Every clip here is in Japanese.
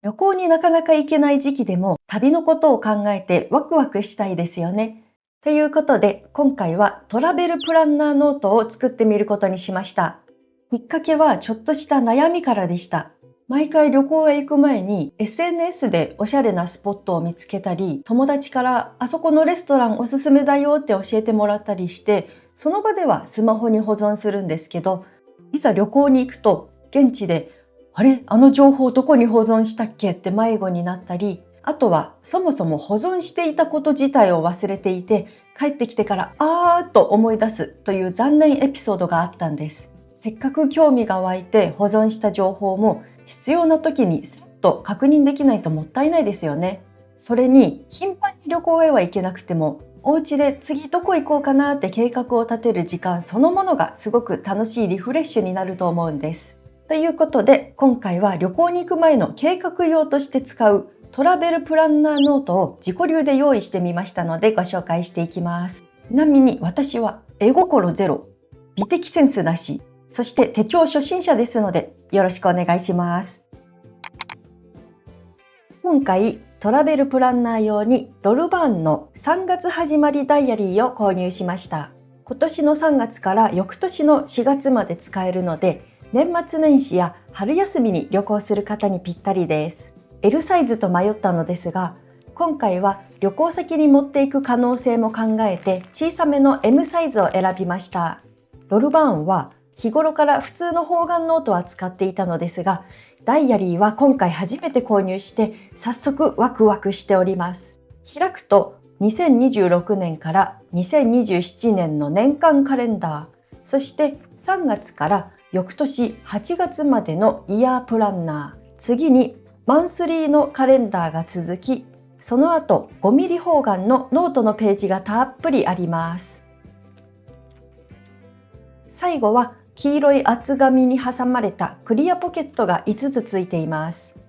旅行になかなか行けない時期でも旅のことを考えてワクワクしたいですよね。ということで今回はトラベルプランナーノートを作ってみることにしました。きっかけはちょっとした悩みからでした。毎回旅行へ行く前に SNS でおしゃれなスポットを見つけたり、友達からあそこのレストランおすすめだよって教えてもらったりして、その場ではスマホに保存するんですけど、いざ旅行に行くと現地であれ、あの情報どこに保存したっけって迷子になったり、あとはそもそも保存していたこと自体を忘れていて、帰ってきてからと思い出すという残念エピソードがあったんです。せっかく興味が湧いて保存した情報も必要な時にさっと確認できないともったいないですよね。それに頻繁に旅行へは行けなくても、お家で次どこ行こうかなって計画を立てる時間そのものがすごく楽しいリフレッシュになると思うんです。ということで今回は旅行に行く前の計画用として使うトラベルプランナーノートを自己流で用意してみましたのでご紹介していきます。ちなみに私は絵心ゼロ、美的センスなし、そして手帳初心者ですのでよろしくお願いします。今回トラベルプランナー用にロルバーンの3月始まりダイアリーを購入しました。今年の3月から翌年の4月まで使えるので、年末年始や春休みに旅行する方にぴったりです。L サイズと迷ったのですが、今回は旅行先に持っていく可能性も考えて小さめの M サイズを選びました。ロルバーンは日頃から普通の方眼ノートは使っていたのですが、ダイアリーは今回初めて購入して早速ワクワクしております。開くと2026年から2027年の年間カレンダー、そして3月から翌年8月までのイヤープランナー、次にマンスリーのカレンダーが続き、その後5ミリ方眼のノートのページがたっぷりあります。最後は黄色い厚紙に挟まれたクリアポケットが5つついています。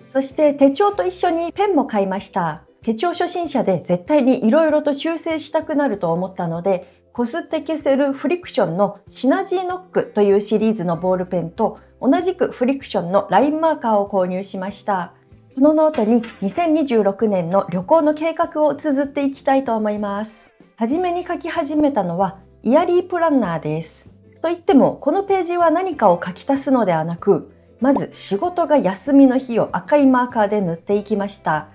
そして手帳と一緒にペンも買いました。手帳初心者で絶対に色々と修正したくなると思ったので、こすって消せるフリクションのシナジーノックというシリーズのボールペンと同じくフリクションのラインマーカーを購入しました。このノートに2026年の旅行の計画を綴っていきたいと思います。はじめに書き始めたのはイヤリープランナーです。といってもこのページは何かを書き足すのではなく、まず仕事が休みの日を赤いマーカーで塗っていきました。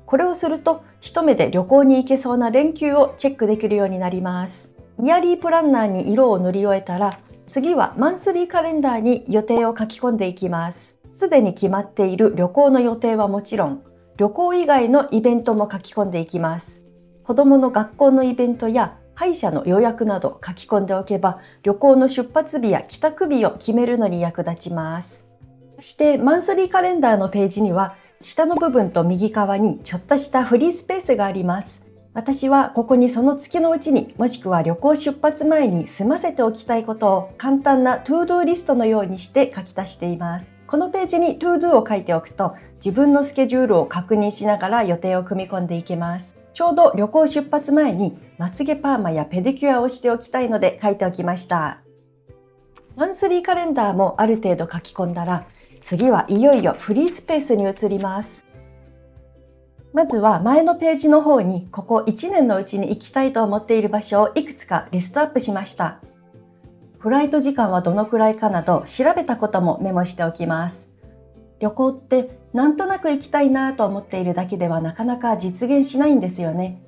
これをすると一目で旅行に行けそうな連休をチェックできるようになります。イヤリープランナーに色を塗り終えたら、次はマンスリーカレンダーに予定を書き込んでいきます。すでに決まっている旅行の予定はもちろん、旅行以外のイベントも書き込んでいきます。子どもの学校のイベントや歯医者の予約など書き込んでおけば、旅行の出発日や帰宅日を決めるのに役立ちます。そしてマンスリーカレンダーのページには、下の部分と右側にちょっとしたフリースペースがあります。私はここにその月のうちにもしくは旅行出発前に済ませておきたいことを簡単なトゥードゥーリストのようにして書き足しています。このページにトゥードゥを書いておくと自分のスケジュールを確認しながら予定を組み込んでいけます。ちょうど旅行出発前にまつげパーマやペディキュアをしておきたいので書いておきました。マンスリーカレンダーもある程度書き込んだら、次はいよいよフリースペースに移ります。まずは前のページの方にここ1年のうちに行きたいと思っている場所をいくつかリストアップしました。フライト時間はどのくらいかなど調べたこともメモしておきます。旅行ってなんとなく行きたいなと思っているだけではなかなか実現しないんですよね。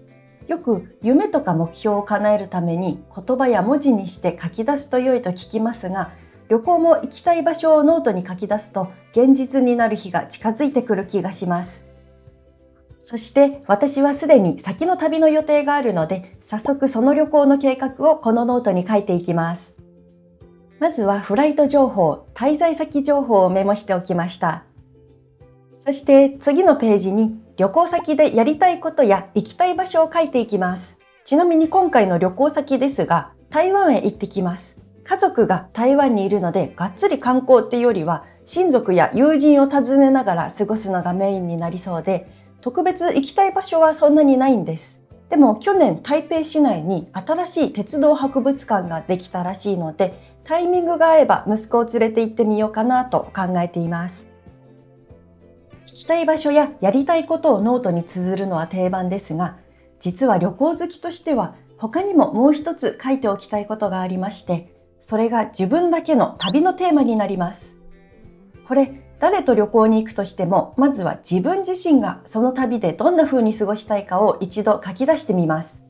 よく夢とか目標を叶えるために言葉や文字にして書き出すと良いと聞きますが、旅行も行きたい場所をノートに書き出すと現実になる日が近づいてくる気がします。そして私はすでに先の旅の予定があるので、早速その旅行の計画をこのノートに書いていきます。まずはフライト情報、滞在先情報をメモしておきました。そして次のページに旅行先でやりたいことや行きたい場所を書いていきます。ちなみに今回の旅行先ですが、台湾へ行ってきます。家族が台湾にいるので、がっつり観光っていうよりは、親族や友人を訪ねながら過ごすのがメインになりそうで、特別行きたい場所はそんなにないんです。でも去年台北市内に新しい鉄道博物館ができたらしいので、タイミングが合えば息子を連れて行ってみようかなと考えています。行きたい場所ややりたいことをノートに綴るのは定番ですが、実は旅行好きとしては他にももう一つ書いておきたいことがありまして、それが自分だけの旅のテーマになります。これ、誰と旅行に行くとしても、まずは自分自身がその旅でどんな風に過ごしたいかを一度書き出してみます。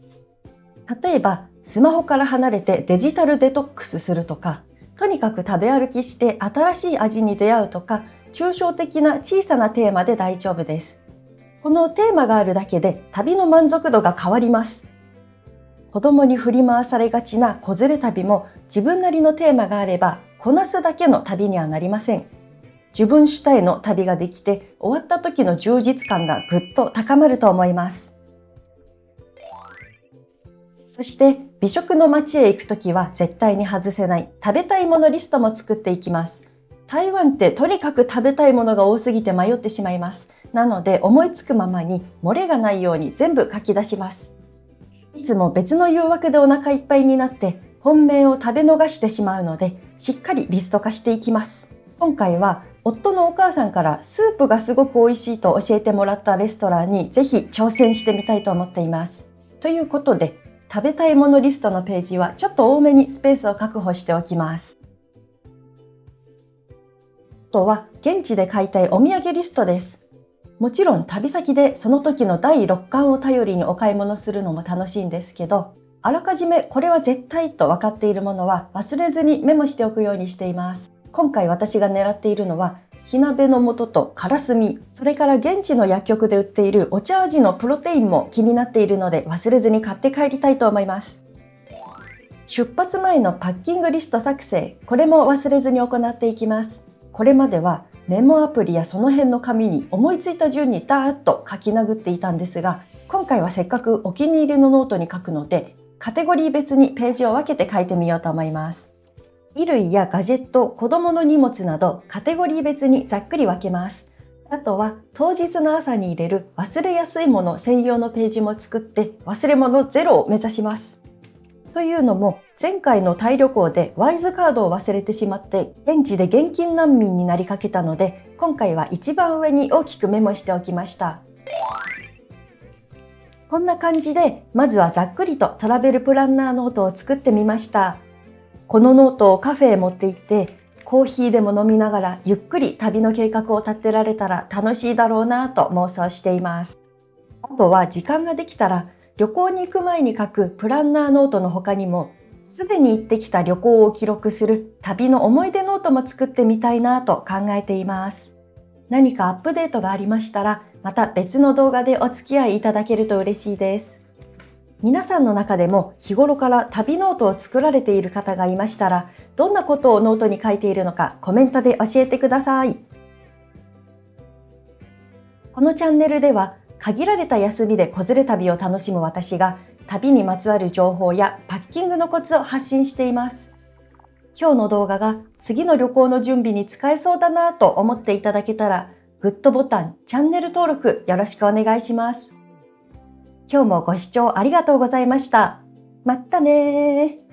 例えば、スマホから離れてデジタルデトックスするとか、とにかく食べ歩きして新しい味に出会うとか、抽象的な小さなテーマで大丈夫です。このテーマがあるだけで旅の満足度が変わります。子供に振り回されがちな子連れ旅も自分なりのテーマがあれば、こなすだけの旅にはなりません。自分主体の旅ができて、終わった時の充実感がぐっと高まると思います。そして美食の街へ行くときは絶対に外せない食べたいものリストも作っていきます。台湾ってとにかく食べたいものが多すぎて迷ってしまいます。なので思いつくままに漏れがないように全部書き出します。いつも別の誘惑でお腹いっぱいになって本命を食べ逃してしまうので、しっかりリスト化していきます。今回は夫のお母さんからスープがすごく美味しいと教えてもらったレストランにぜひ挑戦してみたいと思っています。ということで、食べたいものリストのページはちょっと多めにスペースを確保しておきます。あとは現地で買いたいお土産リストです。もちろん旅先でその時の第六感を頼りにお買い物するのも楽しいんですけど、あらかじめこれは絶対と分かっているものは忘れずにメモしておくようにしています。今回私が狙っているのは火鍋の素とからすみ、それから現地の薬局で売っているお茶味のプロテインも気になっているので忘れずに買って帰りたいと思います。出発前のパッキングリスト作成、これも忘れずに行っていきます。これまではメモアプリやその辺の紙に思いついた順にダーッと書き殴っていたんですが、今回はせっかくお気に入りのノートに書くので、カテゴリー別にページを分けて書いてみようと思います。衣類やガジェット、子供の荷物などカテゴリー別にざっくり分けます。あとは当日の朝に入れる忘れやすいもの専用のページも作って忘れ物ゼロを目指します。というのも前回のタイ旅行でワイズカードを忘れてしまって現地で現金難民になりかけたので、今回は一番上に大きくメモしておきました。こんな感じでまずはざっくりとトラベルプランナーノートを作ってみました。このノートをカフェへ持って行ってコーヒーでも飲みながらゆっくり旅の計画を立てられたら楽しいだろうなと妄想しています。あとは時間ができたら旅行に行く前に書くプランナーノートの他にも、すでに行ってきた旅行を記録する旅の思い出ノートも作ってみたいなと考えています。何かアップデートがありましたら、また別の動画でお付き合いいただけると嬉しいです。皆さんの中でも日頃から旅ノートを作られている方がいましたら、どんなことをノートに書いているのかコメントで教えてください。このチャンネルでは、限られた休みで子連れ旅を楽しむ私が、旅にまつわる情報やパッキングのコツを発信しています。今日の動画が次の旅行の準備に使えそうだなと思っていただけたら、グッドボタン、チャンネル登録よろしくお願いします。今日もご視聴ありがとうございました。まったねー。